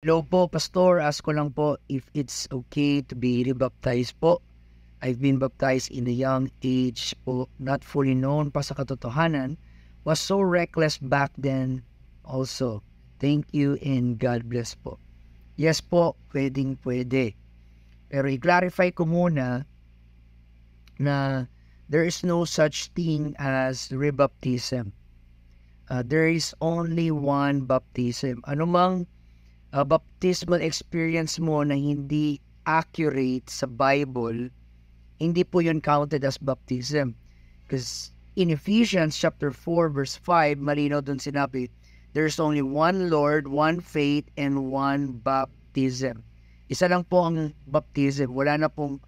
Hello po, Pastor. Ask ko lang po if it's okay to be rebaptized po. I've been baptized in a young age po, not fully known pa sa katotohanan. Was so reckless back then also. Thank you and God bless po. Yes po, pwede. Pero i-clarify ko muna na there is no such thing as rebaptism. There is only one baptism. Anumang baptismal experience mo na hindi accurate sa Bible, hindi po yun counted as baptism. Because in Ephesians chapter 4 verse 5, malinaw dun sinabi, there's only one Lord, one faith, and one baptism. Isa lang po ang baptism. Wala na pong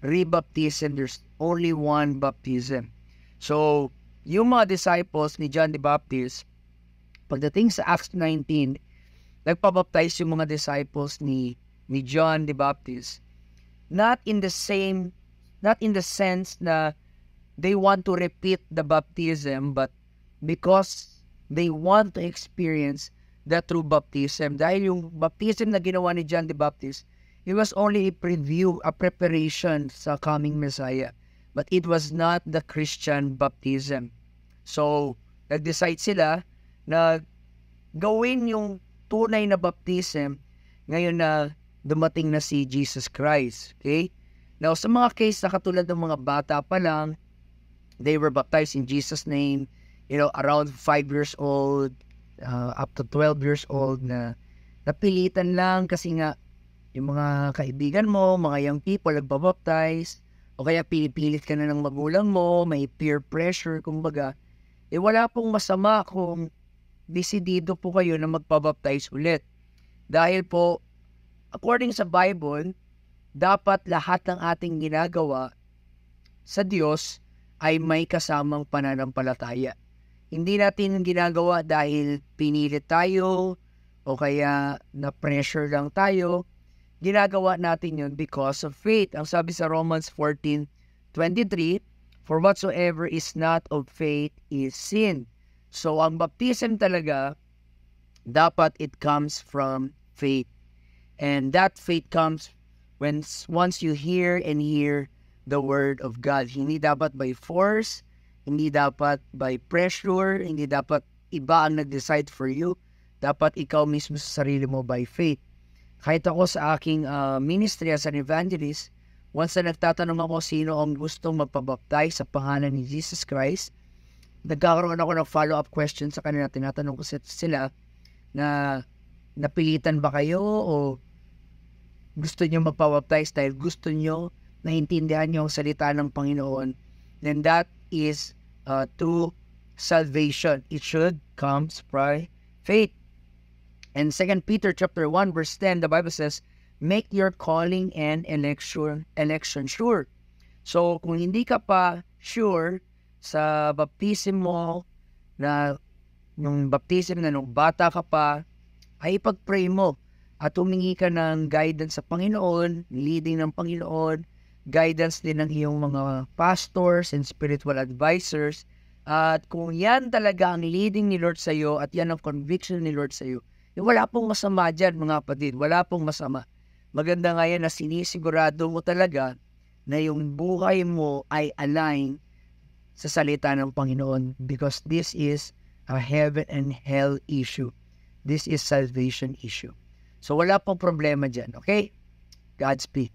rebaptism. There's only one baptism. So, yung mga disciples ni John the Baptist, pagdating sa Acts 19, nagpabaptize yung mga disciples ni John the Baptist. Not in the sense na they want to repeat the baptism, but because they want to experience the true baptism. Dahil yung baptism na ginawa ni John the Baptist, it was only a preview, a preparation sa coming Messiah. But it was not the Christian baptism. So, nag-decide sila na gawin yung tunay na baptism ngayon na dumating na si Jesus Christ. Okay? Now, sa mga case na katulad ng mga bata pa lang, they were baptized in Jesus' name, around 5 years old, up to 12 years old, na napilitan lang kasi nga yung mga kaibigan mo, mga young people, nagbabaptize, o kaya pinipilit ka na ng magulang mo, may peer pressure, kumbaga, wala pong masama kung desidido po kayo na magpabaptize ulit. Dahil po, according sa Bible, dapat lahat ng ating ginagawa sa Diyos ay may kasamang pananampalataya. Hindi natin ginagawa dahil pinilit tayo o kaya na-pressure lang tayo. Ginagawa natin yun because of faith. Ang sabi sa Romans 14:23, for whatsoever is not of faith is sin. So, ang baptism talaga, dapat it comes from faith. And that faith comes once you hear the word of God. Hindi dapat by force, hindi dapat by pressure, hindi dapat iba ang nag-decide for you. Dapat ikaw mismo sa sarili mo by faith. Kahit ako sa aking ministry as an evangelist, once na nagtatanong ako sino ang gustong magpabaptize sa pangalan ni Jesus Christ, nagkakaroon ako ng follow-up question sa kanila. Tinatanong ko sila na napilitan ba kayo o gusto nyo magpabaptize dahil gusto nyo naintindihan nyo ang salita ng Panginoon. Then that is true salvation. It should come by faith. And 2 Peter chapter 1 verse 10, the Bible says, make your calling and election sure. So, kung hindi ka pa sure sa baptism mo, na yung baptism na nung bata ka pa, ay ipag-pray mo at humingi ka ng guidance sa Panginoon, leading ng Panginoon, guidance din ng iyong mga pastors and spiritual advisors. At kung yan talaga ang leading ni Lord sa iyo at yan ang conviction ni Lord sa iyo, wala pong masama dyan, mga kapatid. Wala pong masama. Maganda nga yan na sinisigurado mo talaga na yung buhay mo ay align sa salita ng Panginoon, because this is a heaven and hell issue. This is salvation issue. So wala pong problema dyan, okay? Godspeed.